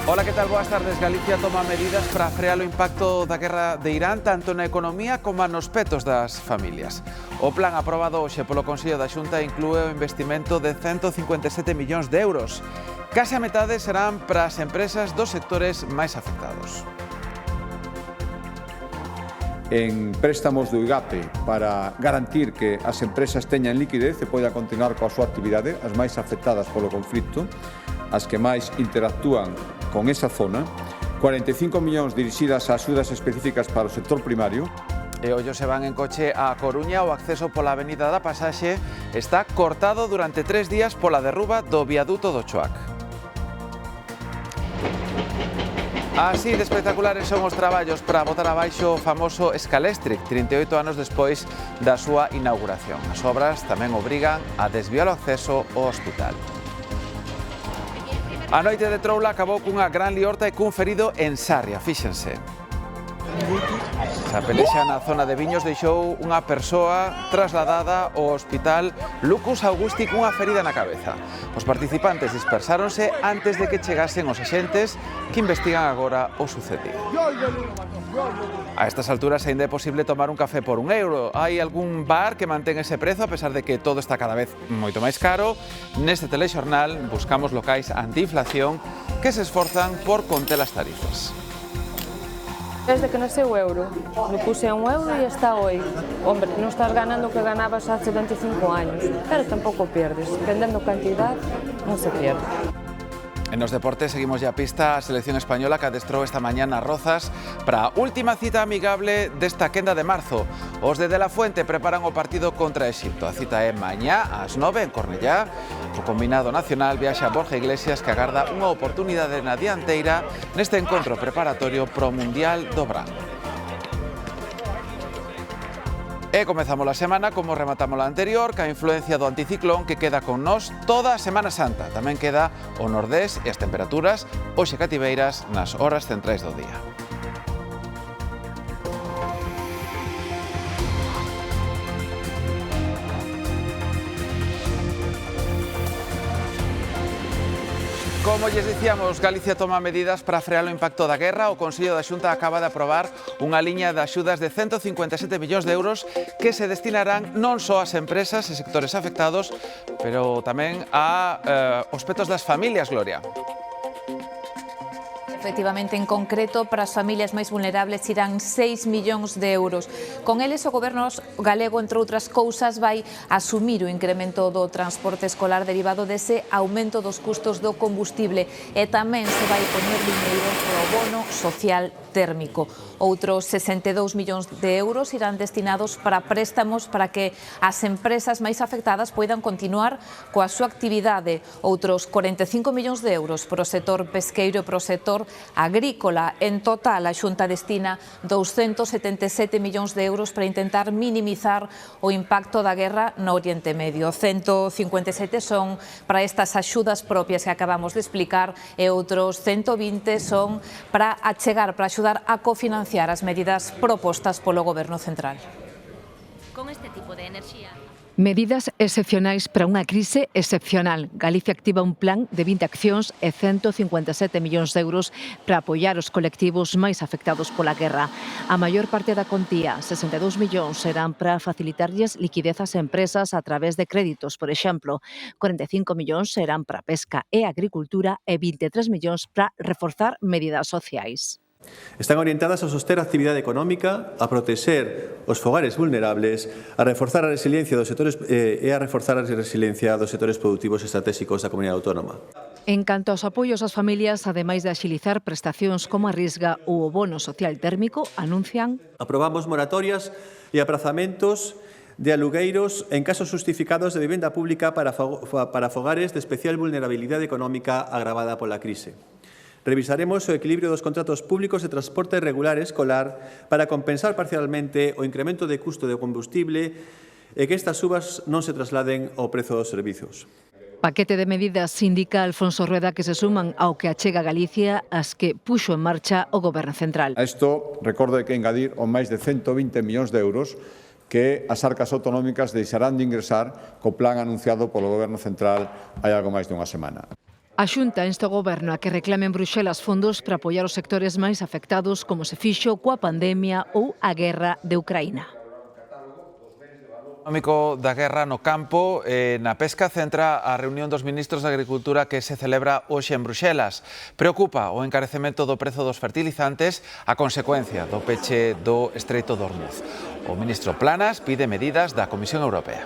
Ola, que tal? Boas tardes. Galicia toma medidas para frear o impacto da guerra de Irán tanto na economía como nos petos das familias. O plan aprobado hoxe polo Consello da Xunta inclúe o investimento de 157 millóns de euros. Case a metade serán para as empresas dos sectores máis afectados. En préstamos do IGAPE para garantir que as empresas teñan liquidez e poidan continuar coa súa actividade, as máis afectadas polo conflito, as que máis interactúan con esa zona, 45 millóns dirixidas a axudas específicas para o sector primario. E ollo se van en coche a Coruña, o acceso pola Avenida da Pasaxe está cortado durante 3 días pola derruba do viaduto do Choac. Así de espectaculares son os traballos para botar abaixo o famoso Scalextric, 38 anos despois da súa inauguración. As obras tamén obrigan a desviar o acceso ao hospital. A noite de Troula acabou cunha gran liorta e cun ferido en Sarria, fíxense. A pelexa na zona de Viños deixou unha persoa trasladada ao hospital Lucus Augusti cunha ferida na cabeza. Os participantes dispersáronse antes de que chegasen os axentes que investigan agora o sucedido. A estas alturas aínda é posible tomar un café por €1. Hai algún bar que mantén ese prezo a pesar de que todo está cada vez moito máis caro. Neste telexornal buscamos locais antiinflación que se esforzan por conter as tarifas. Desde que nasceu o euro, me puse a €1 e está hoy. Hombre, non estás ganando o que ganabas hace 25 años, pero tampouco pierdes. Vendendo cantidad non se pierde. En los deportes seguimos ya a pista a selección española que adestrou esta mañá nas Rozas para a última cita amigable desta quenda de marzo. Os de la Fuente preparan o partido contra Exipto. A cita é mañá ás 9 en Cornellá. O combinado nacional viaxa a Borja Iglesias que agarda unha oportunidade na dianteira neste encontro preparatorio pro Mundial do Brán. E comezamos a semana como rematamos a anterior, ca influencia do anticiclón que queda con nós toda a Semana Santa. Tamén queda o nordés e as temperaturas hoxe cativeiras nas horas centrais do día. Como lles dicíamos, Galicia toma medidas para frear o impacto da guerra. O Consello da Xunta acaba de aprobar unha liña de axudas de 157 millóns de euros que se destinarán non só ás empresas e sectores afectados, pero tamén aos petos das familias, Gloria. Efectivamente, en concreto, para as familias máis vulnerables irán 6 millóns de euros. Con eles, o Goberno galego, entre outras cousas, vai asumir o incremento do transporte escolar derivado dese aumento dos custos do combustible e tamén se vai poñer diñeiro para o bono social térmico. Outros 62 millóns de euros irán destinados para préstamos para que as empresas máis afectadas poidan continuar coa súa actividade. Outros 45 millóns de euros para o sector pesqueiro e para o sector agrícola. En total, a Xunta destina 277 millóns de euros para intentar minimizar o impacto da guerra no Oriente Medio. 157 son para estas axudas propias que acabamos de explicar e outros 120 son para achegar, para axudar a cofinanciar as medidas propostas polo Goberno Central. Con este tipo de enerxía. Medidas excepcionais para unha crise excepcional. Galicia activa un plan de 20 accións e 157 millóns de euros para apoiar os colectivos máis afectados pola guerra. A maior parte da contía, 62 millóns, serán para facilitarlles liquidez ás empresas a través de créditos, por exemplo. 45 millóns serán para pesca e agricultura e 23 millóns para reforzar medidas sociais. Están orientadas a soster a actividade económica, a protexer os fogares vulnerables, a reforzar a resiliencia dos sectores produtivos estratégicos da comunidade autónoma. En canto aos apoios ás familias, ademais de axilizar prestacións como a Risga ou o bono social térmico, anuncian: aprobamos moratorias e aprazamentos de alugueiros en casos justificados de vivenda pública para fogares de especial vulnerabilidade económica agravada pola crise. Revisaremos o equilibrio dos contratos públicos de transporte regular escolar para compensar parcialmente o incremento de custo de combustible e que estas subas non se trasladen ao prezo dos servizos. Paquete de medidas, indica Alfonso Rueda, que se suman ao que achega Galicia as que puxo en marcha o Goberno Central. A isto recordo que engadir o máis de 120 millóns de euros que as arcas autonómicas deixarán de ingresar co plan anunciado polo Goberno Central hai algo máis dunha semana. A Xunta insta o Goberno a que reclame en Bruxelas fondos para apoiar os sectores máis afectados como se fixo coa pandemia ou a guerra de Ucraína. O económico da guerra no campo na pesca centra a reunión dos ministros de Agricultura que se celebra hoxe en Bruxelas. Preocupa o encarecemento do prezo dos fertilizantes a consecuencia do peche do Estreito de Hormuz. O ministro Planas pide medidas da Comisión Europea.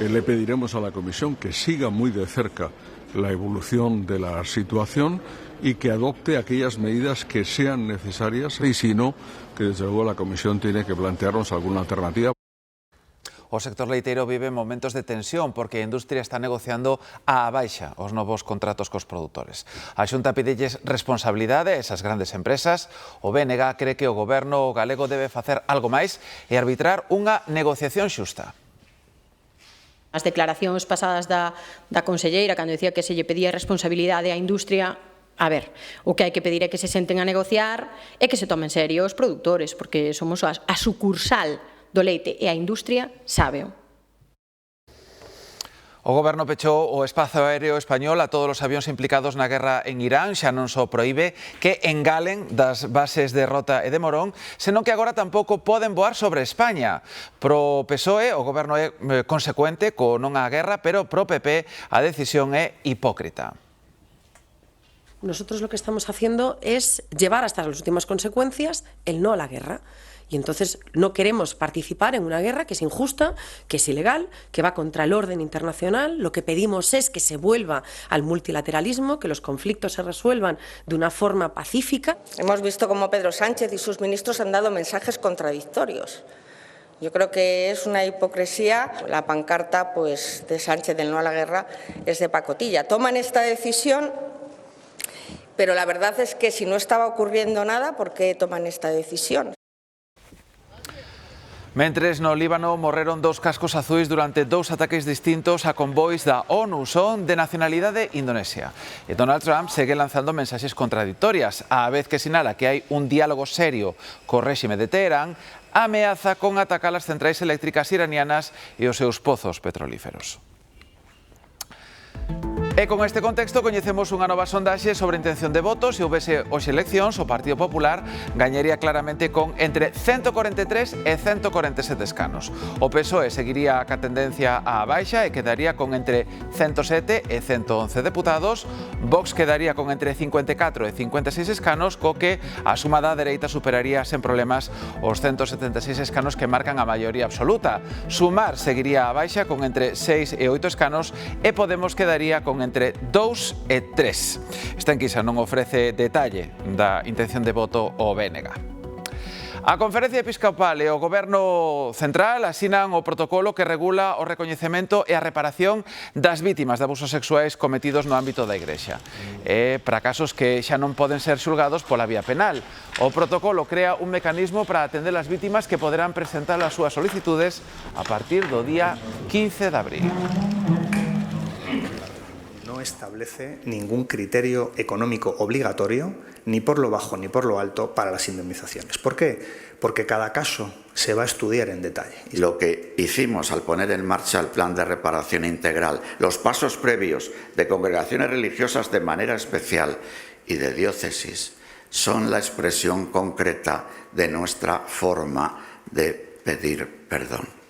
Le pediremos a la Comisión que siga muy de cerca la evolución de la situación y que adopte aquellas medidas que sean necesarias y si no, que desde luego la Comisión tiene que plantearnos alguna alternativa. O sector leiteiro vive momentos de tensión porque a industria está negociando á baixa os novos contratos cos produtores. A Xunta pidelles responsabilidade a esas grandes empresas. O BNG cree que o goberno galego debe facer algo máis e arbitrar unha negociación xusta. As declaracións pasadas da conselleira, cando decía que se lle pedía responsabilidade á industria, a ver, o que hai que pedir é que se senten a negociar e que se tomen en serio os produtores, porque somos a sucursal do leite e a industria sábeo. O goberno pechou o espazo aéreo español a todos os avións implicados na guerra en Irán. Xa non só proíbe que engalen das bases de Rota e de Morón, senón que agora tampouco poden voar sobre España. Pro PSOE, o goberno é consecuente co non á guerra, pero pro PP a decisión é hipócrita. Nosotros lo que estamos haciendo es llevar hasta las últimas consecuencias el no a la guerra. Y entonces no queremos participar en una guerra que es injusta, que es ilegal, que va contra el orden internacional. Lo que pedimos es que se vuelva al multilateralismo, que los conflictos se resuelvan de una forma pacífica. Hemos visto cómo Pedro Sánchez y sus ministros han dado mensajes contradictorios. Yo creo que es una hipocresía. La pancarta pues, de Sánchez del no a la guerra es de pacotilla. Toman esta decisión, pero la verdad es que si no estaba ocurriendo nada, ¿por qué toman esta decisión? Mentres no Líbano morreron 2 cascos azuis durante 2 ataques distintos a convois da ONU, son de nacionalidade indonesia. E Donald Trump segue lanzando mensaxes contradictorias, á vez que sinala que hai un diálogo serio co réxime de Teherán, ameaza con atacar as centrais eléctricas iranianas e os seus pozos petrolíferos. E con este contexto coñecemos unha nova sondaxe sobre intención de votos. Se houvese hoxe eleccións, o Partido Popular gañaría claramente con entre 143 e 147 escanos. O PSOE seguiría ca tendencia á baixa e quedaría con entre 107 e 111 deputados. Vox quedaría con entre 54 e 56 escanos, co que a suma da dereita superaría sen problemas os 176 escanos que marcan a maioría absoluta. Sumar seguiría á baixa con entre 6 e 8 escanos e Podemos quedaría con entre 2 e 3. Esta enquisa non ofrece detalle da intención de voto ao BNG. A Conferencia Episcopal e o Goberno Central asinan o protocolo que regula o recoñecemento e a reparación das vítimas de abusos sexuais cometidos no ámbito da Igrexa. E para casos que xa non poden ser xulgados pola vía penal. O protocolo crea un mecanismo para atender as vítimas que poderán presentar as súas solicitudes a partir do día 15 de abril. No establece ningún criterio económico obligatorio, ni por lo bajo ni por lo alto, para las indemnizaciones. ¿Por qué? Porque cada caso se va a estudiar en detalle. Lo que hicimos al poner en marcha el plan de reparación integral, los pasos previos de congregaciones religiosas de manera especial y de diócesis, son la expresión concreta de nuestra forma de pedir perdón.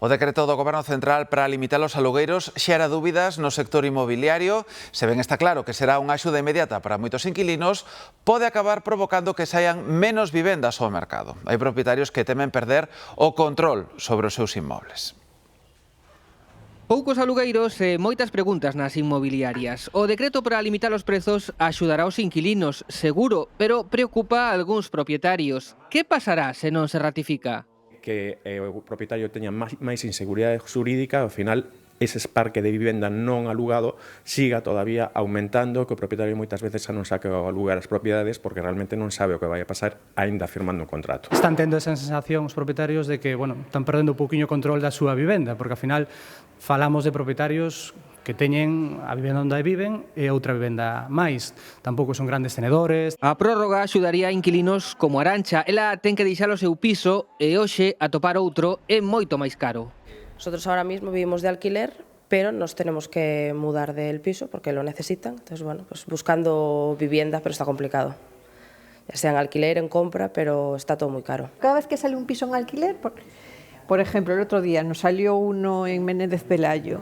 O decreto do Goberno Central para limitar os alugueiros xera dúbidas no sector inmobiliario. Se ben está claro que será unha axuda inmediata para moitos inquilinos, pode acabar provocando que saian menos vivendas ao mercado. Hai propietarios que temen perder o control sobre os seus inmobles. Poucos alugueiros e moitas preguntas nas inmobiliarias. O decreto para limitar os prezos axudará aos inquilinos, seguro, pero preocupa a algúns propietarios. Que pasará se non se ratifica? Que o propietario teña máis inseguridade xurídica, ao final ese parque de vivenda non alugado siga todavía aumentando, que o propietario moitas veces xa non saque a alugar as propiedades porque realmente non sabe o que vai a pasar aínda firmando un contrato. Están tendo esa sensación os propietarios de que, están perdendo un pouquiño o control da súa vivenda, porque ao final falamos de propietarios que teñen a vivenda onde viven e outra vivenda máis. Tampouco son grandes tenedores. A prórroga axudaría a inquilinos como Arancha. Ela ten que deixar o seu piso e hoxe atopar outro é moito máis caro. Nosotros ahora mismo vivimos de alquiler, pero nos tenemos que mudar del piso porque lo necesitan. Entonces, bueno, pues buscando vivienda, pero está complicado. Ya sea en alquiler, en compra, pero está todo muy caro. Cada vez que sale un piso en alquiler, por ejemplo, el otro día nos salió uno en Menéndez Pelayo,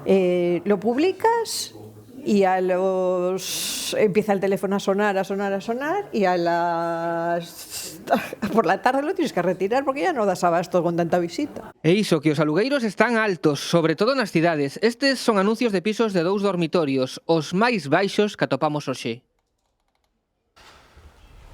lo publicas y empieza el teléfono a sonar y por la tarde lo tienes que retirar porque ya no das abasto con tanta visita. E iso que os alugueiros están altos, sobre todo nas cidades. Estes son anuncios de pisos de 2 dormitorios, os máis baixos que atopamos hoxe.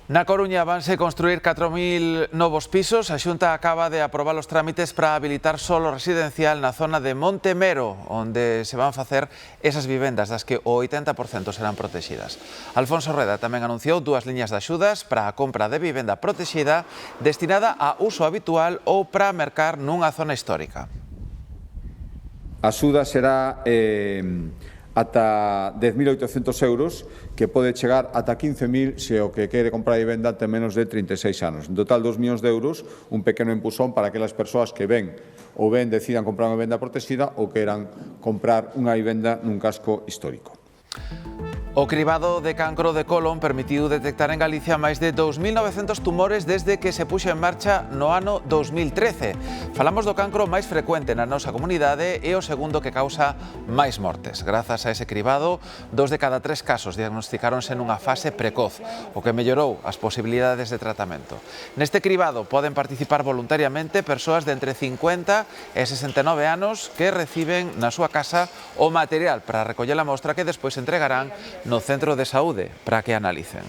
Na Coruña vanse construir 4.000 novos pisos. A Xunta acaba de aprobar os trámites para habilitar solo residencial na zona de Montemero, onde se van facer esas vivendas das que o 80% serán protegidas. Alfonso Reda tamén anunciou 2 liñas de axudas para a compra de vivenda protexida destinada a uso habitual ou para mercar nunha zona histórica. A axuda será ata 10.800 euros, que pode chegar ata 15.000 se o que quere comprar a vivenda ten menos de 36 anos. En total, 2 millóns de euros, un pequeno impulsón para aquelas persoas que decidan comprar unha vivenda protegida ou queran comprar unha vivenda nun casco histórico. O cribado de cancro de colon permitiu detectar en Galicia máis de 2.900 tumores desde que se puxo en marcha no ano 2013. Falamos do cancro máis frecuente na nosa comunidade e o segundo que causa máis mortes. Grazas a ese cribado, 2 de cada 3 casos diagnosticáronse nunha fase precoz, o que mellorou as posibilidades de tratamento. Neste cribado poden participar voluntariamente persoas de entre 50 e 69 anos que reciben na súa casa o material para recoller a mostra que despois entregarán no centro de saúde para que analicen.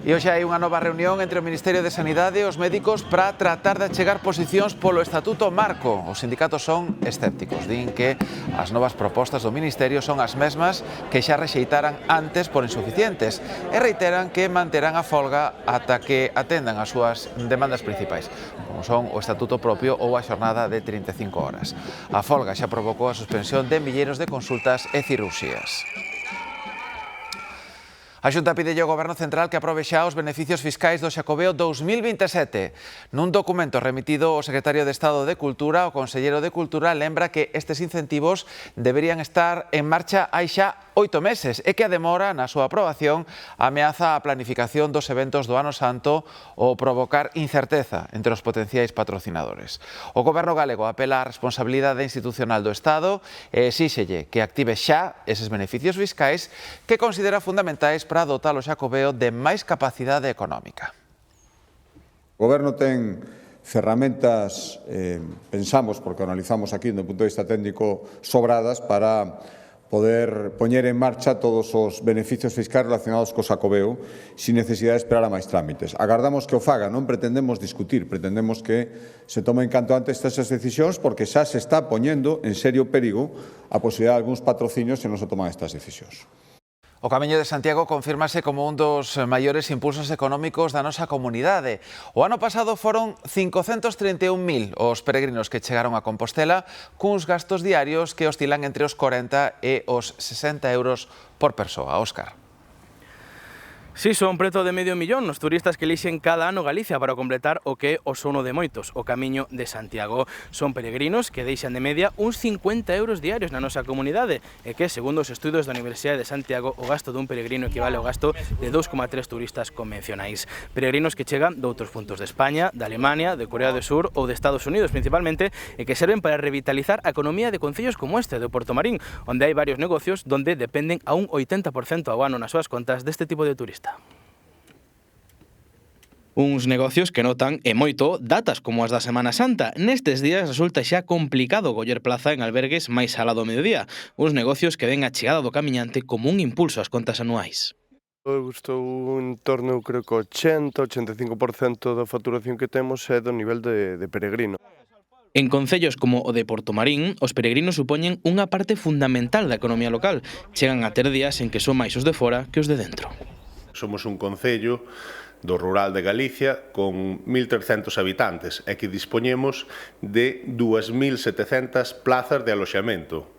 E hoxe hai unha nova reunión entre o Ministerio de Sanidade e os médicos para tratar de achegar posicións polo Estatuto Marco. Os sindicatos son escépticos, din que as novas propostas do Ministerio son as mesmas que xa rexeitaran antes por insuficientes e reiteran que manterán a folga ata que atendan as súas demandas principais, como son o Estatuto propio ou a xornada de 35 horas. A folga xa provocou a suspensión de milleiros de consultas e cirurxías. A Xunta pidelle ao Goberno Central que aprobe xa os beneficios fiscais do Xacobeo 2027. Nun documento remitido ao Secretario de Estado de Cultura, o Conselleiro de Cultura lembra que estes incentivos deberían estar en marcha hai xa 8 meses e que a demora na súa aprobación ameaza a planificación dos eventos do Ano Santo ou provocar incerteza entre os potenciais patrocinadores. O Goberno galego apela á responsabilidade institucional do Estado e exíxelle que active xa eses beneficios fiscais que considera fundamentais para dotar o Xacobeo de máis capacidade económica. O Goberno ten ferramentas, pensamos, porque analizamos aquí do punto de vista técnico, sobradas para poder poñer en marcha todos os beneficios fiscais relacionados co Xacobeo sin necesidade de esperar a máis trámites. Agardamos que o faga, non pretendemos discutir, pretendemos que se tomen canto antes estas decisións porque xa se está poñendo en serio perigo a posibilidade de algúns patrocinios se non se toman estas decisións. O Camiño de Santiago confírmase como un dos maiores impulsos económicos da nosa comunidade. O ano pasado foron 531.000 os peregrinos que chegaron a Compostela cuns gastos diarios que oscilan entre os 40 e os 60 euros por persoa. Óscar. Si, son preto de medio millón os turistas que elixen cada ano Galicia para completar o que é o sono de moitos, o Camiño de Santiago. Son peregrinos que deixan de media uns 50 euros diarios na nosa comunidade e que, segundo os estudos da Universidade de Santiago, o gasto dun peregrino equivale ao gasto de 2,3 turistas convencionais. Peregrinos que chegan de outros puntos de España, de Alemania, de Corea do Sur ou de Estados Unidos principalmente e que serven para revitalizar a economía de concellos como este, de Portomarín, onde hai varios negocios donde dependen a un 80% ao ano nas súas contas deste tipo de turista. Uns negocios que notan e moito datas como as da Semana Santa. Nestes días resulta xa complicado coller plaza en albergues máis alá do mediodía. Uns negocios que ven a chegada do camiñante como un impulso ás contas anuais. Gustou en torno, eu creo que 80-85% da facturación que temos é do nivel de peregrino. En concellos como o de Portomarín, os peregrinos supoñen unha parte fundamental da economía local. Chegan a ter días en que son máis os de fora que os de dentro. Somos un concello do rural de Galicia con 1.300 habitantes e que dispoñemos de 2.700 plazas de aloxamento.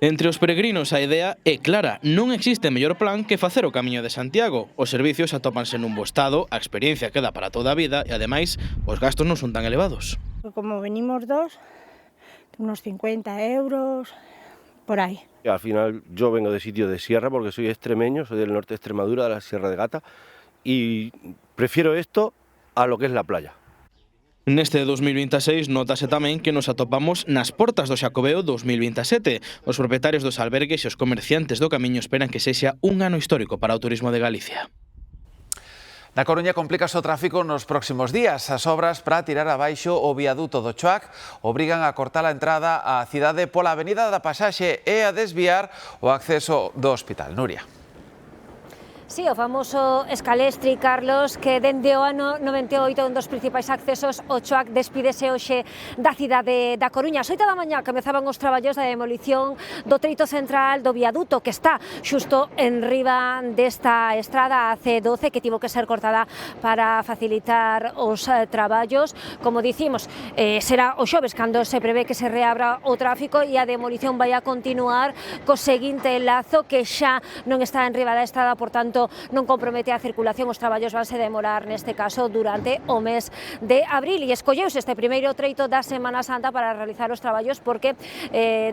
Entre os peregrinos a idea é clara, non existe mellor plan que facer o Camiño de Santiago. Os servicios atópanse nun bo estado, a experiencia queda para toda a vida e, ademais, os gastos non son tan elevados. Como venimos dos, unos 50 euros, por ahí. Al final yo vengo de sitio de sierra porque soy extremeño, soy del norte de Extremadura, de la Sierra de Gata, y prefiero esto a lo que es la playa. Neste 2026 notase tamén que nos atopamos nas portas do Xacobeo 2027. Os propietarios dos albergues e os comerciantes do Camiño esperan que sexa un ano histórico para o turismo de Galicia. Na Coruña complícase o tráfico nos próximos días. As obras para tirar abaixo o viaduto do Choac obrigan a cortar a entrada á cidade pola avenida da Pasaxe e a desviar o acceso do hospital. Nuria. Sí, o famoso escalestri, Carlos, que dende o ano 98 un dos principais accesos ao Choac despídese hoxe da cidade da Coruña. As 8 da mañá comezaban os traballos de demolición do treito central do viaduto que está xusto en riba desta estrada AC12 que tivo que ser cortada para facilitar os traballos. Como dicimos, será o xoves cando se prevé que se reabra o tráfico e a demolición vai a continuar co seguinte lazo que xa non está en riba da estrada, por tanto non compromete a circulación. Os traballos vanse demorar neste caso durante o mes de abril e escolleuse este primeiro treito da Semana Santa para realizar os traballos porque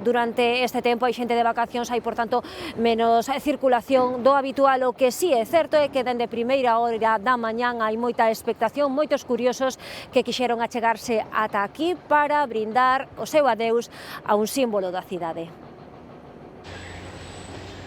durante este tempo hai xente de vacacións, hai por tanto menos circulación do habitual. O que sí é certo é que dende primeira hora da mañán hai moita expectación, moitos curiosos que quixeron achegarse ata aquí para brindar o seu adeus a un símbolo da cidade.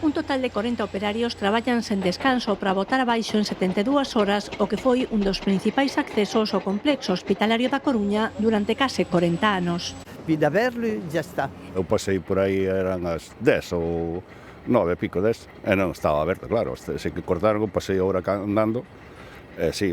Un total de 40 operarios traballan sen descanso para botar abaixo en 72 horas o que foi un dos principais accesos ao complexo hospitalario da Coruña durante case 40 anos. Vide a verlo e já está. Eu pasei por aí, eran as 10 ou 9 e pico 10, e non estaba aberto, claro. Se que cortaron, pasei ahora andando. Sí,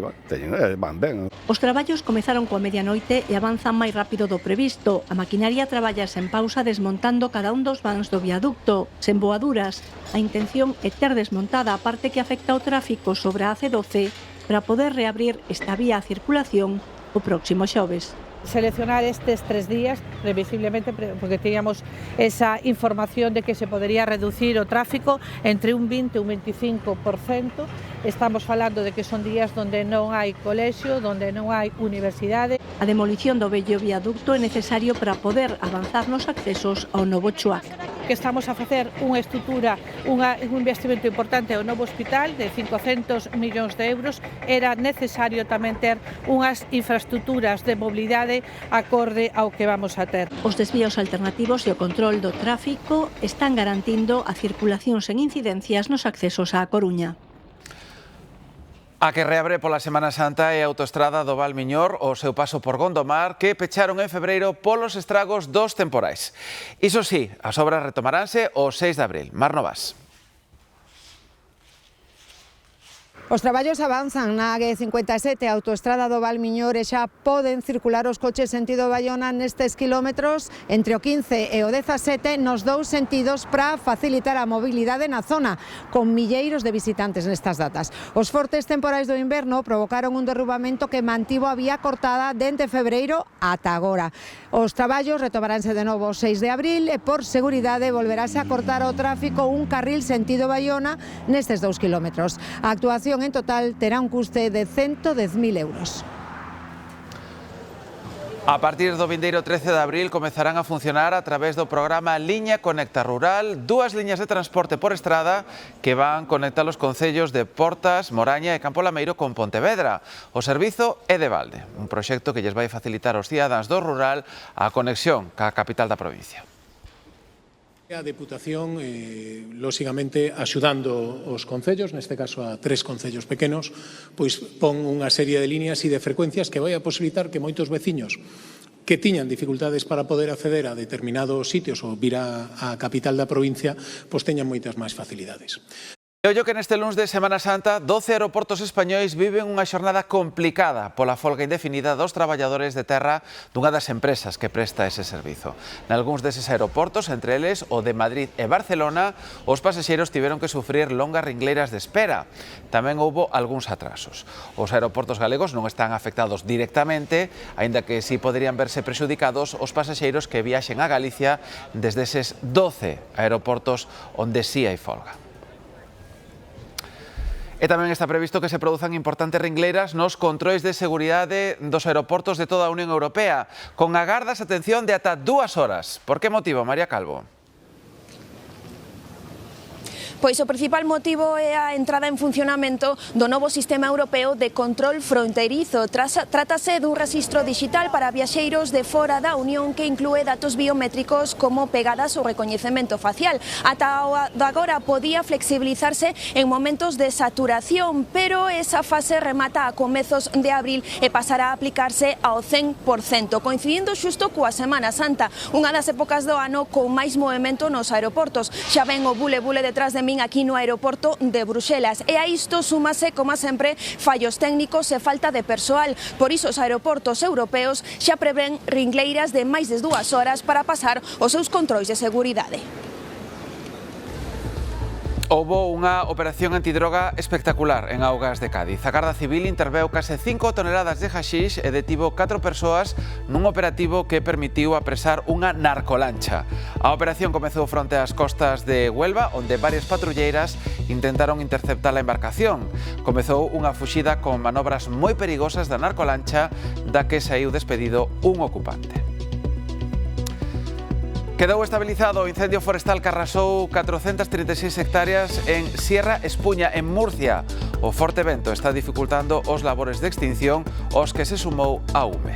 van ben. Os traballos comezaron coa medianoite e avanzan máis rápido do previsto. A maquinaria traballa sen pausa desmontando cada un dos vans do viaducto, sen boaduras. A intención é ter desmontada a parte que afecta ao tráfico sobre a AC12 para poder reabrir esta vía a circulación o próximo xoves. Seleccionar estes 3 días, previsiblemente, porque teníamos esa información de que se podería reducir o tráfico entre un 20 e un 25%. Estamos falando de que son días donde non hai colexio, donde non hai universidade. A demolición do vello viaducto é necesario para poder avanzar nos accesos ao novo Choac. Que estamos a facer unha estrutura, un investimento importante ao novo hospital de 500 millóns de euros. Era necesario tamén ter unhas infraestructuras de mobilidade acorde ao que vamos a ter. Os desvíos alternativos e o control do tráfico están garantindo a circulación sen incidencias nos accesos á Coruña. A que reabre pola Semana Santa é a autoestrada do Val Miñor o seu paso por Gondomar que pecharon en febreiro polos estragos dos temporais. Iso sí, as obras retomaránse o 6 de abril. Mar Novas. Os traballos avanzan na A57, a autoestrada do Val Miñor, e xa poden circular os coches sentido Baiona nestes kilómetros entre o 15 e o 17 nos dous sentidos para facilitar a mobilidade na zona, con milleiros de visitantes nestas datas. Os fortes temporais do inverno provocaron un derrubamento que mantivo a vía cortada dende febreiro ata agora. Os traballos retomaránse de novo o 6 de abril e por seguridade volverase a cortar o tráfico un carril sentido Baiona nestes 2 kilómetros. A actuación en total terá un custe de 110.000 euros. A partir do vindeiro 13 de abril comezarán a funcionar a través do programa Liña Conecta Rural 2 liñas de transporte por estrada que van conectar os concellos de Portas, Moraña e Campo Lameiro con Pontevedra. O servizo é de balde, un proxecto que lles vai facilitar aos cidadáns do rural a conexión ca capital da provincia. A Deputación, lóxicamente, axudando os concellos, neste caso a 3 concellos pequenos, pois pon unha serie de líneas e de frecuencias que vai a posibilitar que moitos veciños que tiñan dificultades para poder acceder a determinados sitios ou vir á capital da provincia, pois teñan moitas máis facilidades. E ollo que neste luns de Semana Santa 12 aeroportos españois viven unha xornada complicada pola folga indefinida dos traballadores de terra dunha das empresas que presta ese servizo. Nalgúns deses aeroportos, entre eles o de Madrid e Barcelona, os pasaxeiros tiveron que sufrir longas ringleiras de espera. Tamén houbo algúns atrasos. Os aeroportos galegos non están afectados directamente, aínda que si poderían verse prexudicados os pasaxeiros que viaxen a Galicia desde eses 12 aeroportos onde si hai folga. E tamén está previsto que se produzan importantes ringleiras nos controis de seguridade dos aeroportos de toda a Unión Europea, con agardas, atención, de ata 2 horas. Por que motivo, María Calvo? Pois o principal motivo é a entrada en funcionamento do novo sistema europeo de control fronteirizo. Trátase dun rexistro digital para viaxeiros de fora da Unión que inclúe datos biométricos como pegadas ou recoñecemento facial. Ata agora podía flexibilizarse en momentos de saturación, pero esa fase remata a comezos de abril e pasará a aplicarse ao 100%, coincidindo xusto coa Semana Santa, unha das épocas do ano con máis movimento nos aeroportos. Xa ven o bule detrás de aquí no aeroporto de Bruxelas. E a isto súmase, como sempre, fallos técnicos e falta de persoal. Por iso os aeroportos europeos xa prevén ringleiras de máis de 2 horas para pasar os seus controis de seguridade. Houbo unha operación antidroga espectacular en augas de Cádiz. A Garda Civil interveu case 5 toneladas de haxix e detivo 4 persoas nun operativo que permitiu apresar unha narcolancha. A operación comezou fronte ás costas de Huelva, onde varias patrulleiras intentaron interceptar a embarcación. Comezou unha fuxida con manobras moi perigosas da narcolancha, da que saíu despedido un ocupante. Quedou estabilizado o incendio forestal que arrasou 436 hectáreas en Sierra Espuña, en Murcia. O forte vento está dificultando os labores de extinción aos que se sumou a UME.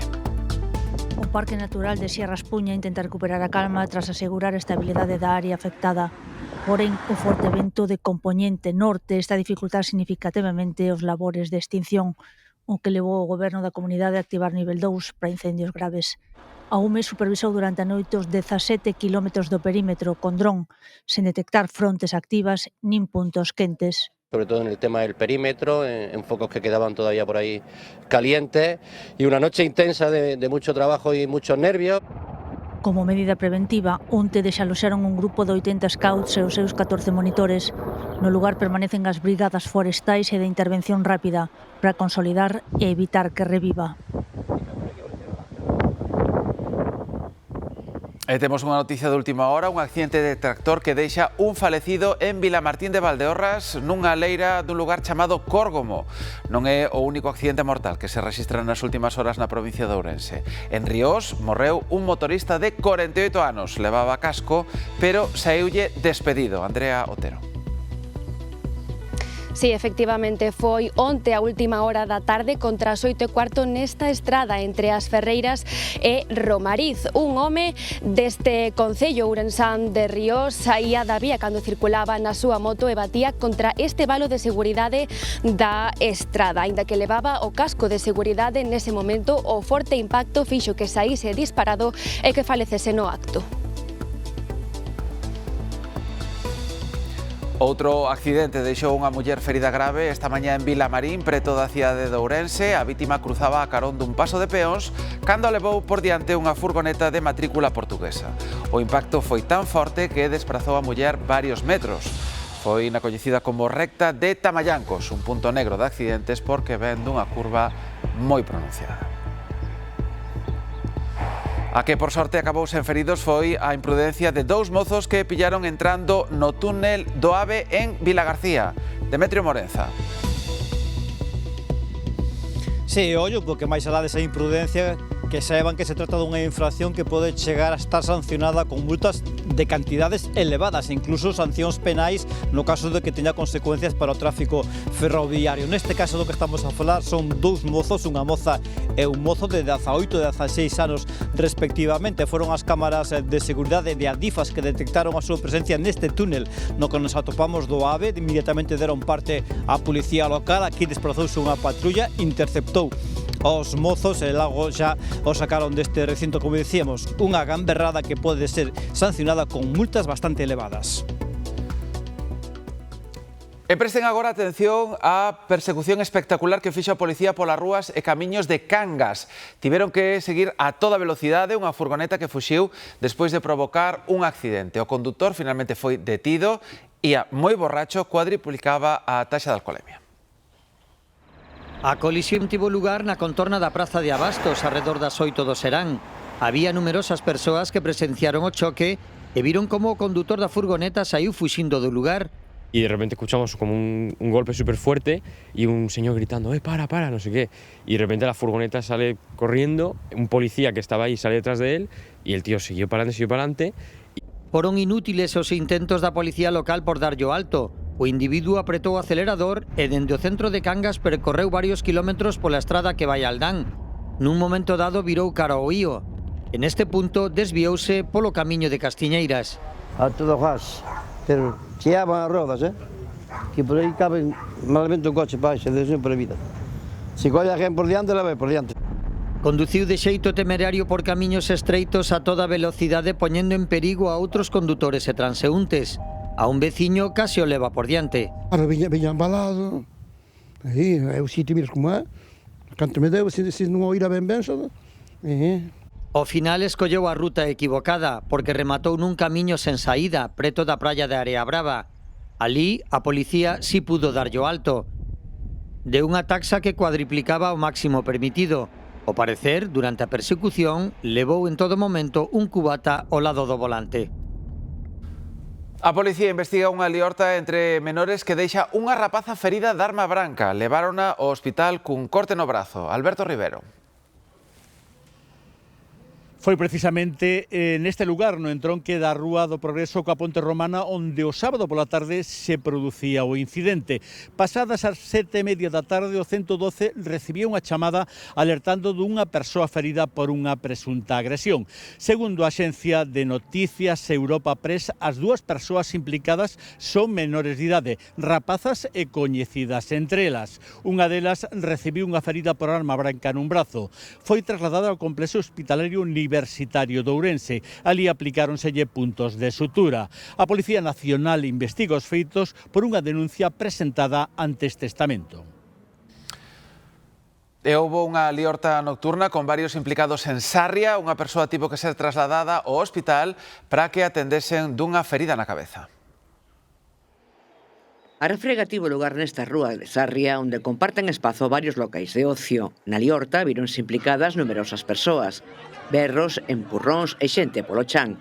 O Parque Natural de Sierra Espuña intenta recuperar a calma tras asegurar a estabilidade da área afectada. Porén, o forte vento de compoñente norte está a dificultar significativamente os labores de extinción, o que levou o goberno da comunidade a activar nivel 2 para incendios graves. A UME supervisou durante a noite os 17 kilómetros do perímetro con dron, sen detectar frontes activas nin puntos quentes. Sobre todo en el tema del perímetro, en focos que quedaban todavía por ahí calientes, y una noche intensa de mucho trabajo y muchos nervios. Como medida preventiva, onte desaloxaron un grupo de 80 scouts e os seus 14 monitores. No lugar permanecen as brigadas forestais e de intervención rápida para consolidar e evitar que reviva. E temos unha noticia de última hora, un accidente de tractor que deixa un falecido en Vilamartín de Valdeorras nunha leira dun lugar chamado Córgomo. Non é o único accidente mortal que se rexistra nas últimas horas na provincia de Ourense. En Ríos morreu un motorista de 48 anos, levaba casco, pero saíulle despedido. Andrea Otero. Sí, efectivamente, foi onte a última hora da tarde contra as 8:15 nesta estrada entre as Ferreiras e Romariz. Un home deste concello ourensán de Ríos saía da vía cando circulaba na súa moto e batía contra este valo de seguridade da estrada. Aínda que levaba o casco de seguridade, nese momento o forte impacto fixo que saíse disparado e que falecese no acto. Outro accidente deixou unha muller ferida grave esta mañá en Vilamarín, preto da cidade de Ourense. A vítima cruzaba a carón dun paso de peóns cando a levou por diante unha furgoneta de matrícula portuguesa. O impacto foi tan forte que desprazou a muller varios metros. Foi na coñecida como recta de Tamallancos, un punto negro de accidentes porque ven dunha curva moi pronunciada. A que, por sorte, acabou sen feridos foi a imprudencia de 2 mozos que pillaron entrando no túnel do AVE en Vilagarcía. Demetrio Morenza. Sí, ollo, porque máis alá desa imprudencia, que saiban que se trata dunha infracción que pode chegar a estar sancionada con multas de cantidades elevadas, incluso sancións penais no caso de que teña consecuencias para o tráfico ferroviario. Neste caso do que estamos a falar son 2 mozos, unha moza e un mozo de 18 e 16 anos respectivamente. Foron as cámaras de seguridade de Adifas que detectaron a súa presencia neste túnel no que nos atopamos do AVE. Inmediatamente deron parte á policía local. Aquí desplazouse unha patrulla, interceptou aos mozos e logo xa o sacaron deste recinto, como dicíamos, unha gamberrada que pode ser sancionada con multas bastante elevadas. E presten agora atención á persecución espectacular que fixo a policía polas rúas e camiños de Cangas. Tiveron que seguir a toda velocidade unha furgoneta que fuxiu despois de provocar un accidente. O condutor finalmente foi detido e moi borracho cuadriplicaba a taxa de alcoholemia. A colisión tivo lugar na contorna da Praza de Abastos, arredor das 8 do serán. Había numerosas persoas que presenciaron o choque e viron como o condutor da furgoneta saiu fuxindo do lugar. y de repente escuchamos como un golpe súper fuerte y un señor gritando, para, no sé qué. Y de repente la furgoneta sale corriendo, un policía que estaba ahí sale detrás de él y el tío siguió para adelante. Foron inútiles os intentos da policía local por darlle o alto. O individuo apretou o acelerador e dende o centro de Cangas percorreu varios kilómetros pola estrada que vai a Aldán. Nun momento dado virou cara ao Ío. En este punto desviouse polo camiño de Castiñeiras. A todo gas, pero cheaban as rodas, que por aí caben malamente un coche para xe, de por a vida. Se colle a gen por diante, la ve por diante. Conduciu de xeito temerario por camiños estreitos a toda velocidade poñendo en perigo a outros condutores e transeúntes. A un veciño case o leva por diante. Ahora viña embalado, aí, é o sitio, miras como é. Canto me deu, se non o ira ben xa. Ao final escolleu a ruta equivocada porque rematou nun camiño sen saída, preto da praia de Area Brava. Alí, a policía si pudo darlle o alto. De unha taxa que cuadriplicaba o máximo permitido. Ao parecer, durante a persecución, levou en todo momento un cubata ao lado do volante. A policía investiga unha liorta entre menores que deixa unha rapaza ferida de arma branca. Levárona ao hospital cun corte no brazo. Alberto Rivero. Foi precisamente neste lugar, no entronque da Rúa do Progreso coa Ponte Romana, onde o sábado pola tarde se producía o incidente. Pasadas as 7:30 da tarde, o 112 recibía unha chamada alertando dunha persoa ferida por unha presunta agresión. Segundo a axencia de noticias Europa Press, as dúas persoas implicadas son menores de idade, rapazas e coñecidas entre elas. Unha delas recibiu unha ferida por arma branca nun brazo. Foi trasladada ao complexo hospitalario Universitario de Ourense. Ali aplicáronselle puntos de sutura. A Policía Nacional investiga os feitos por unha denuncia presentada ante este estamento. E houve unha liorta nocturna con varios implicados en Sarria. Unha persoa tivo que ser trasladada ao hospital para que atendesen dunha ferida na cabeza. A refrega tivo lugar nesta rúa de Sarria, onde comparten espazo varios locais de ocio. Na liorta vironse implicadas numerosas persoas. Berros, empurróns e xente polo chan.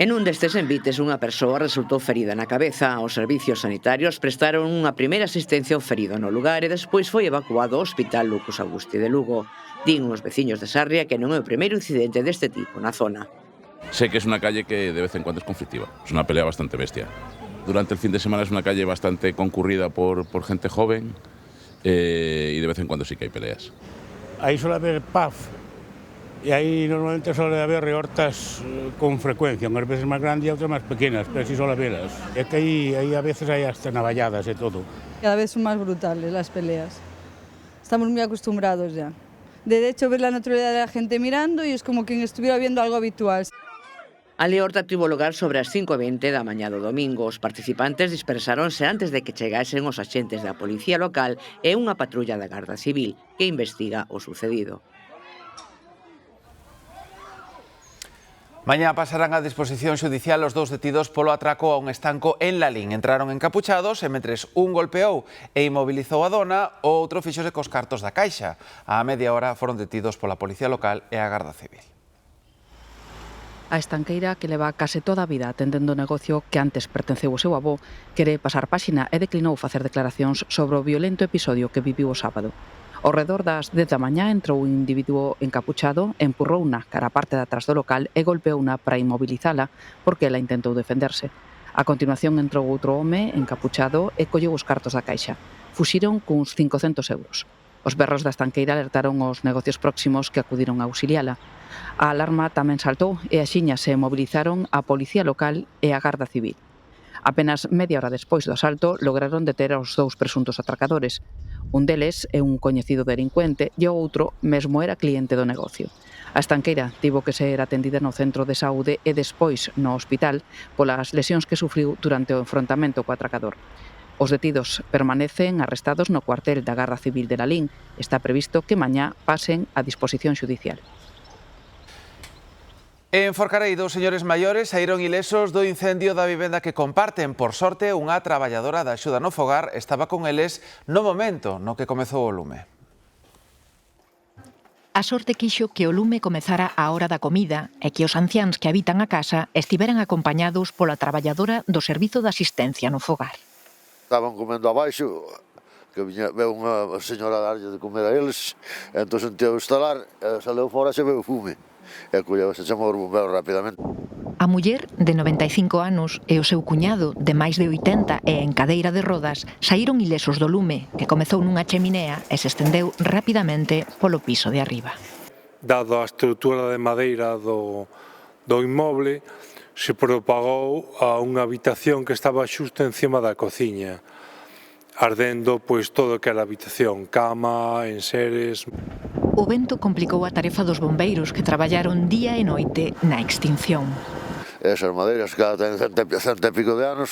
En un destes envites, unha persoa resultou ferida na cabeza. Os servicios sanitarios prestaron unha primeira asistencia ao ferido no lugar e despois foi evacuado ao Hospital Lucas Augusti de Lugo. Din os veciños de Sarria que non é o primeiro incidente deste tipo na zona. Sé que es una calle que de vez en cuando es conflictiva, es una pelea bastante bestia. Durante el fin de semana es una calle bastante concurrida por gente joven y de vez en cuando sí que hay peleas. Ahí suele haber paz y ahí normalmente suele haber reortas con frecuencia, unas veces más grandes y otras más pequeñas, pero sí suele haberlas. Es que ahí a veces hay hasta navalladas y todo. Cada vez son más brutales las peleas. Estamos muy acostumbrados ya. De hecho, ves la naturalidad de la gente mirando y es como que estuviera viendo algo habitual. A liorta tivo lugar sobre as 5:20 da mañá do domingo. Os participantes dispersáronse antes de que chegasen os axentes da Policía Local e unha patrulla da Garda Civil que investiga o sucedido. Mañá pasarán a disposición xudicial os dous detidos polo atraco a un estanco en Lalín. Entraron encapuchados e mentres un golpeou e inmobilizou a dona, o outro fixose cos cartos da caixa. A media hora foron detidos pola Policía Local e a Garda Civil. A estanqueira, que leva case toda a vida atendendo o negocio que antes pertenceu ao seu avó, quere pasar páxina e declinou facer declaracións sobre o violento episodio que viviu o sábado. Ao redor das 10 da mañá entrou un individuo encapuchado, empurrouna cara a parte de atrás do local e golpeouna para inmobilizala porque ela intentou defenderse. A continuación entrou outro home encapuchado e colleu os cartos da caixa. Fuxiron cuns 500 euros. Os berros da estanqueira alertaron os negocios próximos que acudiron a auxiliala. A alarma tamén saltou e axiña se mobilizaron a Policía Local e a Garda Civil. Apenas media hora despois do asalto lograron deter aos dous presuntos atracadores. Un deles é un coñecido delincuente e o outro mesmo era cliente do negocio. A estanqueira tivo que ser atendida no centro de saúde e despois no hospital polas lesións que sufriu durante o enfrontamento co atracador. Os detidos permanecen arrestados no cuartel da Garda Civil de Lalín. Está previsto que mañá pasen a disposición xudicial. En Forcarei, dous señores maiores saíron ilesos do incendio da vivenda que comparten. Por sorte, unha traballadora da axuda no fogar estaba con eles no momento no que comezou o lume. A sorte quixo que o lume comezara á hora da comida e que os anciáns que habitan a casa estiveran acompañados pola traballadora do Servizo de Asistencia no Fogar. Estaban comendo abaixo, que veu unha señora a darlle de comer a eles, entón sentiu estalar, saleu fora e se veu fume. E se chamou os bomberos rapidamente. A muller, de 95 anos, e o seu cuñado, de máis de 80 e en cadeira de rodas, saíron ilesos do lume, que comezou nunha cheminea e se estendeu rapidamente polo piso de arriba. Dado a estrutura de madeira do inmoble, se propagou a unha habitación que estaba xusto encima da cociña, ardendo pois todo o que era a habitación, cama, enseres. O vento complicou a tarefa dos bombeiros que traballaron día e noite na extinción. Esas madeiras cada ten cento e pico de anos,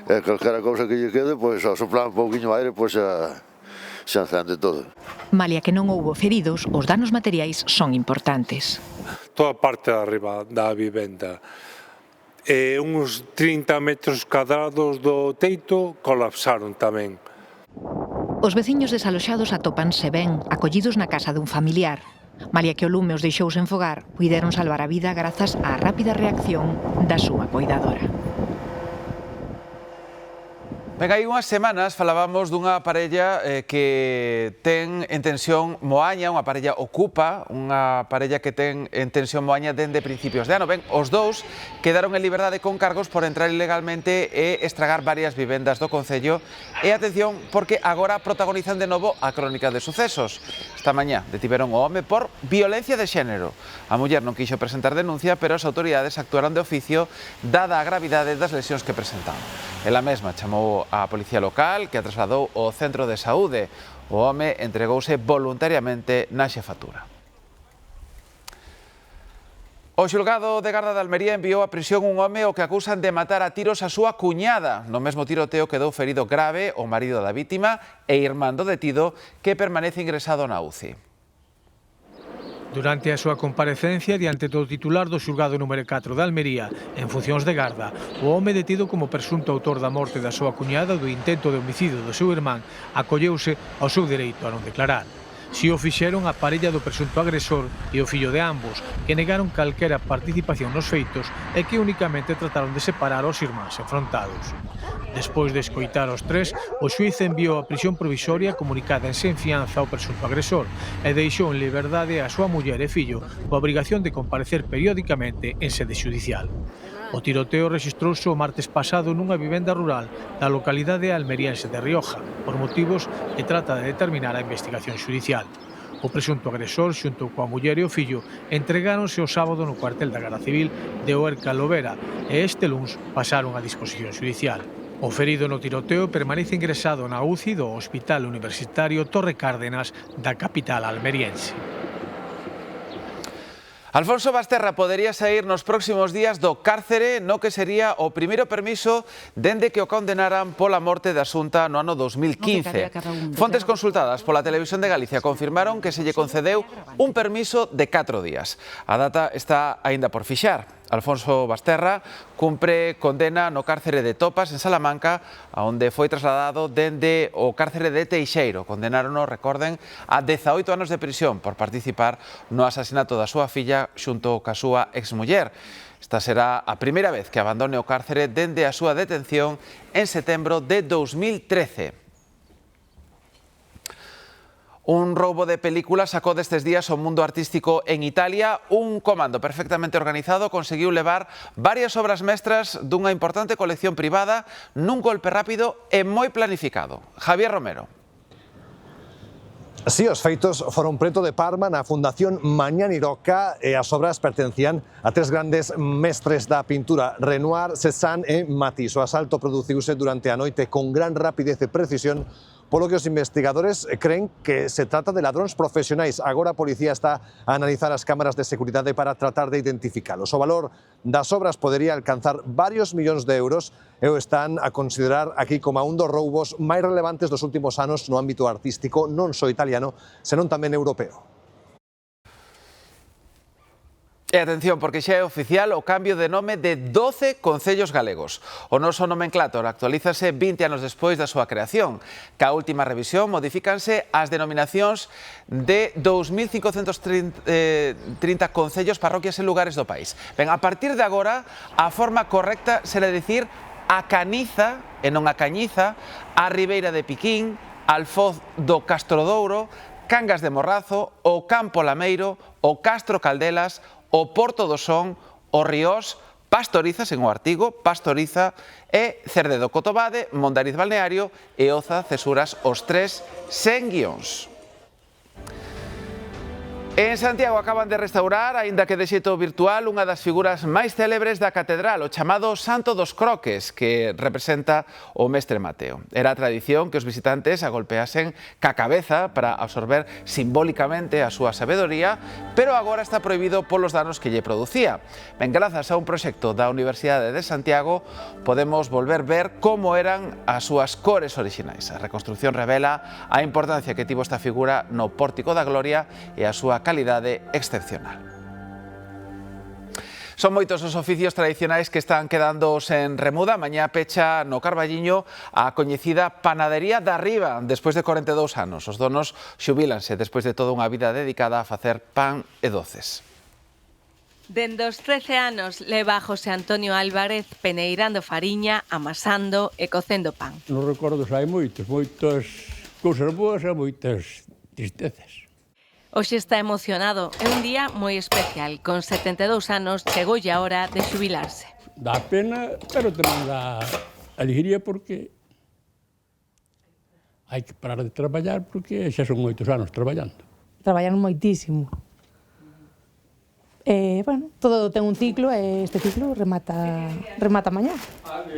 e calquera cousa que lle quede, pois ao soplar un pouquiño de aire, pois se encende todo. Malia que non houbo feridos, os danos materiais son importantes. Toda a parte de arriba da vivenda, uns 30 metros cadrados do teito colapsaron tamén. Os veciños desaloxados atópanse ben, acollidos na casa dun familiar. Malia que o lume os deixou sen fogar, puideron salvar a vida grazas á rápida reacción da súa coidadora. Ben, hai unhas semanas falábamos dunha parella que ten en tensión Moaña, unha parella ocupa, unha parella que ten en tensión Moaña dende principios de ano. Ben, os dous quedaron en liberdade con cargos por entrar ilegalmente e estragar varias vivendas do concello. E atención, porque agora protagonizan de novo a crónica de sucesos. Esta mañá detiveron o home por violencia de xénero. A muller non quixo presentar denuncia, pero as autoridades actuaron de oficio dada a gravidade das lesións que presentaban. Ela mesma chamou a policía local, que a trasladou ao centro de saúde. O home entregouse voluntariamente na xefatura. O xulgado de Garda de Almería enviou a prisión un home ao que acusan de matar a tiros a súa cuñada. No mesmo tiroteo quedou ferido grave o marido da vítima e irmán do detido, que permanece ingresado na UCI. Durante a súa comparecencia diante do titular do xulgado número 4 de Almería, en funcións de garda, o home detido como presunto autor da morte da súa cuñada do intento de homicidio do seu irmán acolleuse ao seu dereito a non declarar. Si o fixeron a parella do presunto agresor e o fillo de ambos, que negaron calquera participación nos feitos e que únicamente trataron de separar os irmáns enfrontados. Despois de escoitar os tres, o xuíz enviou a prisión provisoria comunicada en sen fianza ao presunto agresor e deixou en liberdade a súa muller e fillo coa obrigación de comparecer periódicamente en sede xudicial. O tiroteo rexistrouse o martes pasado nunha vivenda rural da localidade almeriense de Rioja, por motivos que trata de determinar a investigación xudicial. O presunto agresor, xunto coa muller e o fillo, entregáronse o sábado no cuartel da Garda Civil de Oerca Lovera e este luns pasaron a disposición xudicial. O ferido no tiroteo permanece ingresado na UCI do Hospital Universitario Torre Cárdenas da capital almeriense. Alfonso Basterra podería saír nos próximos días do cárcere no que sería o primeiro permiso dende que o condenaran pola morte da Xunta no ano 2015. Fontes consultadas pola Televisión de Galicia confirmaron que se lle concedeu un permiso de 4 días. A data está aínda por fixar. Alfonso Basterra cumpre condena no cárcere de Topas, en Salamanca, onde foi trasladado dende o cárcere de Teixeiro. Condenárono, recorden, a 18 anos de prisión por participar no asasinato da súa filla xunto ca súa exmuller. Esta será a primeira vez que abandone o cárcere dende a súa detención en setembro de 2013. Un roubo de películas sacou destes días o mundo artístico en Italia. Un comando perfectamente organizado conseguiu levar varias obras mestras dunha importante colección privada nun golpe rápido e moi planificado. Javier Romero. Si, os feitos foron preto de Parma na Fundación Magnani Rocca e as obras pertencían a tres grandes mestres da pintura, Renoir, Cézanne e Matisse. O asalto produciuse durante a noite con gran rapidez e precisión, polo que os investigadores creen que se trata de ladróns profesionais. Agora a policía está a analizar as cámaras de seguridade para tratar de identificalos. O valor das obras podería alcanzar varios millóns de euros e o están a considerar aquí como un dos roubos máis relevantes dos últimos anos no ámbito artístico, non só italiano, senón tamén europeo. E atención, porque xa é oficial o cambio de nome de 12 concellos galegos. O noso nomenclátor actualízase 20 anos despois da súa creación. Ca última revisión modifícanse as denominacións de 2.530 concellos, parroquias e lugares do país. Ben, a partir de agora, a forma correcta será dicir a Caniza, e non a Cañiza, a Ribeira de Piquín, Alfoz do Castrodouro, Cangas de Morrazo, o Campo Lameiro, o Castro Caldelas, o Porto do Son, o Ríos, Pastoriza, sen o artigo, Pastoriza, e Cerdedo Cotobade, Mondariz Balneario e Oza Cesuras, os tres sen guións. En Santiago acaban de restaurar, aínda que de xeito virtual, unha das figuras máis célebres da catedral, o chamado Santo dos Croques, que representa o mestre Mateo. Era a tradición que os visitantes agolpeasen ca cabeza para absorber simbólicamente a súa sabedoría, pero agora está prohibido polos danos que lle producía. Ben, grazas a un proxecto da Universidade de Santiago, podemos volver ver como eran as súas cores orixinais. A reconstrucción revela a importancia que tivo esta figura no Pórtico da Gloria e a súa calidade excepcional. Son moitos os oficios tradicionais que están quedando sen remuda. Mañá pecha no Carballiño a coñecida Panadería da Riba, despois de 42 anos. Os donos xubílanse despois de toda unha vida dedicada a facer pan e doces. Dende os 13 anos leva José Antonio Álvarez peneirando fariña, amasando e cocendo pan. Nos recordos hai moitas cousas boas e moitas tristezas. Hoxe está emocionado, é un día moi especial. Con 72 anos chegoulle a hora de xubilarse. Dá pena, pero tamén dá alegría porque hai que parar de traballar porque xa son moitos anos traballando. Traballaron moitísimo. Bueno, todo ten un ciclo e este ciclo remata mañá.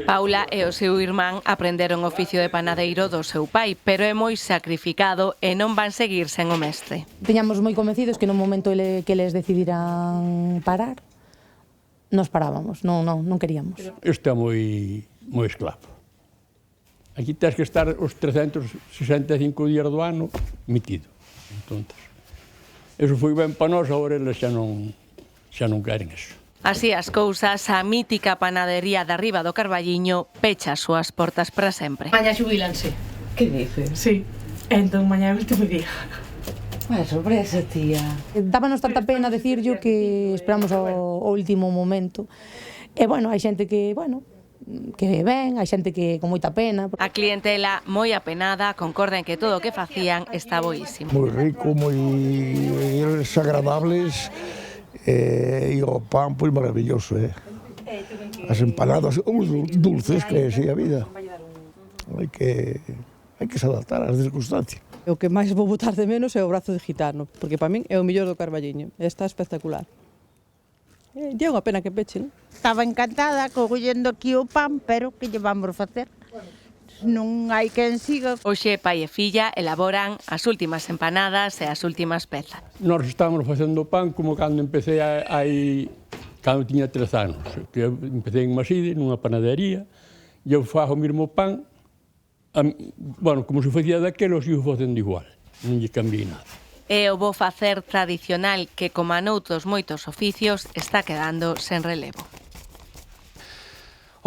Paula e o seu irmán aprenderon oficio de panadeiro do seu pai, pero é moi sacrificado e non van seguir sen o mestre. Tiñamos moi convencidos que no momento que les decidiran parar, nos parábamos, non queríamos. Isto é moi esclavo. Aquí tens que estar os 365 días do ano metido. Entón, eso foi ben para nós, agora eles xa non queren eso. Así as cousas, a mítica Panadería da Riba do Carballiño pecha as súas portas para sempre. Mañá xubilanse. Que dices? Sí, entón mañá é o último día. Unha sorpresa, tía. Dábanos tanta pena decirlo que esperamos o último momento. E, bueno, hai xente que ven, hai xente que con moita pena. A clientela moi apenada concorda en que todo o que facían está boísimo. Moi rico, moi agradables e o pan pois maravilloso, As empanadas, os dulces, que é así a vida. Hai que se adaptar ás circunstancias. O que máis vou botar de menos é o brazo de gitano, porque para min é o mellor do Carballiño, está espectacular. É unha pena que peche, non? Estaba encantada collendo aquí o pan, pero que lle vamos facer? Non hai quen siga. Hoxe pai e filla elaboran as últimas empanadas e as últimas pezas. Nós estamos facendo pan como cando empecé cando tiña 3 anos, que eu empecé en Maside, nunha panadería, e eu fago o mesmo pan, como se facía daqueles, e o facendo igual, non lle cambiei nada. É o bo facer tradicional que, como noutros moitos oficios, está quedando sen relevo.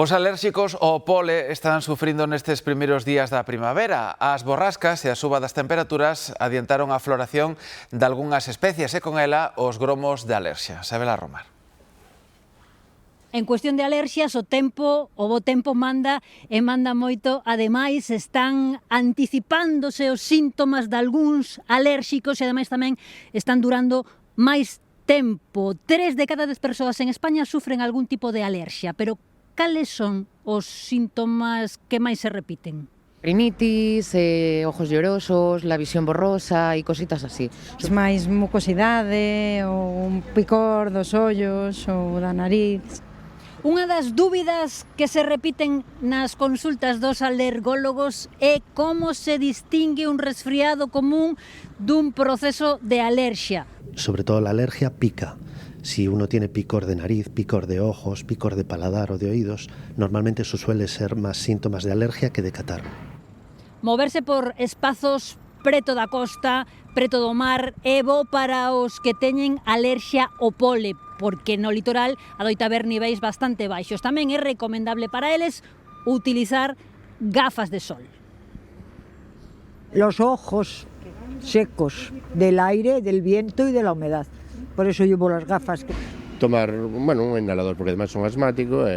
Os alérxicos ao pole están sufrindo nestes primeiros días da primavera. As borrascas e a suba das temperaturas adiantaron a floración de algunhas especies e con ela os gromos de alerxia. Sabela Romar. En cuestión de alerxias, o bo tempo manda e manda moito. Ademais, están anticipándose os síntomas de algúns alérxicos e ademais tamén están durando máis tempo. 3 de cada 10 persoas en España sufren algún tipo de alerxia, pero cales son os síntomas que máis se repiten? Rinitis, ojos llorosos, la visión borrosa e cositas así. máis mucosidade, ou un picor dos ollos ou da nariz. Unha das dúbidas que se repiten nas consultas dos alergólogos é como se distingue un resfriado común dun proceso de alerxia. Sobre todo la alergia pica. Si uno tiene picor de nariz, picor de ojos, picor de paladar o de oídos, normalmente eso suele ser más síntomas de alergia que de catarro. Moverse por espazos preto da costa, preto do mar, é bo para os que teñen alerxia ao pole, porque no litoral adoita haber niveis bastante baixos. Tamén é recomendable para eles utilizar gafas de sol. Los ojos secos del aire, del viento y de la humedad. Por eso llevo las gafas. Tomar, un inhalador, porque además son asmáticos.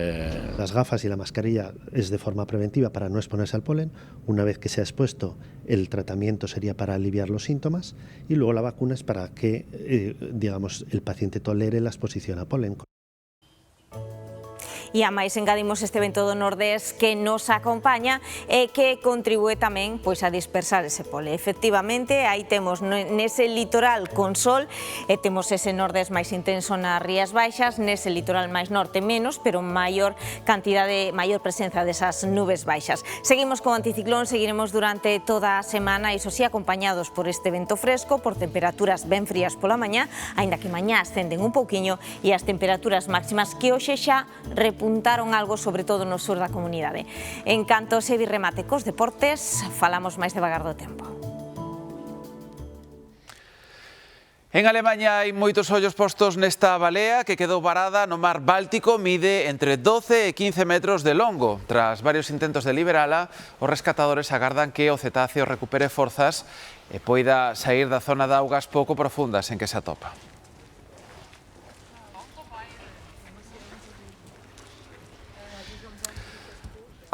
Las gafas y la mascarilla es de forma preventiva para no exponerse al polen. Una vez que se ha expuesto, el tratamiento sería para aliviar los síntomas y luego la vacuna es para que, el paciente tolere la exposición a polen. E a máis engadimos este vento do Nordés que nos acompaña e que contribúe tamén a dispersar ese pole. Efectivamente, aí temos nese litoral con sol e temos ese Nordés máis intenso nas Rías Baixas, nese litoral máis norte menos, pero maior presenza desas nubes baixas. Seguimos con o anticiclón, seguiremos durante toda a semana, iso sí, acompañados por este vento fresco, por temperaturas ben frías pola mañá, aínda que mañá ascenden un pouquiño e as temperaturas máximas que hoxe xa repuntaron algo, sobre todo no sur da comunidade. En canto se remate cos deportes, falamos máis devagar do tempo. En Alemanha hai moitos ollos postos nesta balea que quedou varada no mar Báltico, mide entre 12 e 15 metros de longo. Tras varios intentos de liberala, os rescatadores agardan que o cetáceo recupere forzas e poida sair da zona de augas pouco profundas en que se atopa.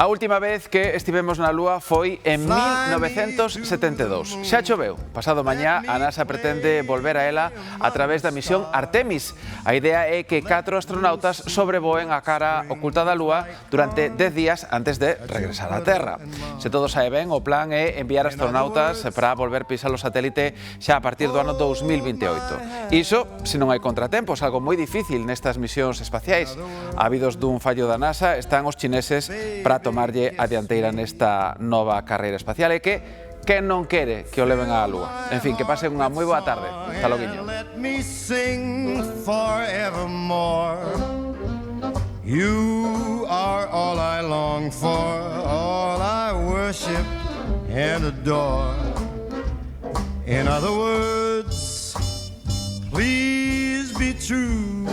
A última vez que estivemos na Lúa foi en 1972. Xa choveu. Pasado mañá, a NASA pretende volver a ela a través da misión Artemis. A idea é que 4 astronautas sobrevoen a cara oculta da Lúa durante 10 días antes de regresar á Terra. Se todo sae ben, o plan é enviar astronautas para volver pisar o satélite xa a partir do ano 2028. Iso, se non hai contratempos, algo moi difícil nestas misións espaciais. Habidos dun fallo da NASA, están os chineses para tomarlle a dianteira nesta nova carreira espacial e que quen non quere que o leven á Lúa. En fin, que pasen unha moi boa tarde. Hasta loguiño. You are all I long for, all I worship and adore. In other words, please be true.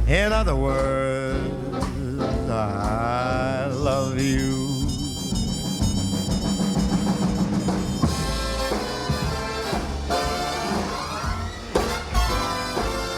In other words, I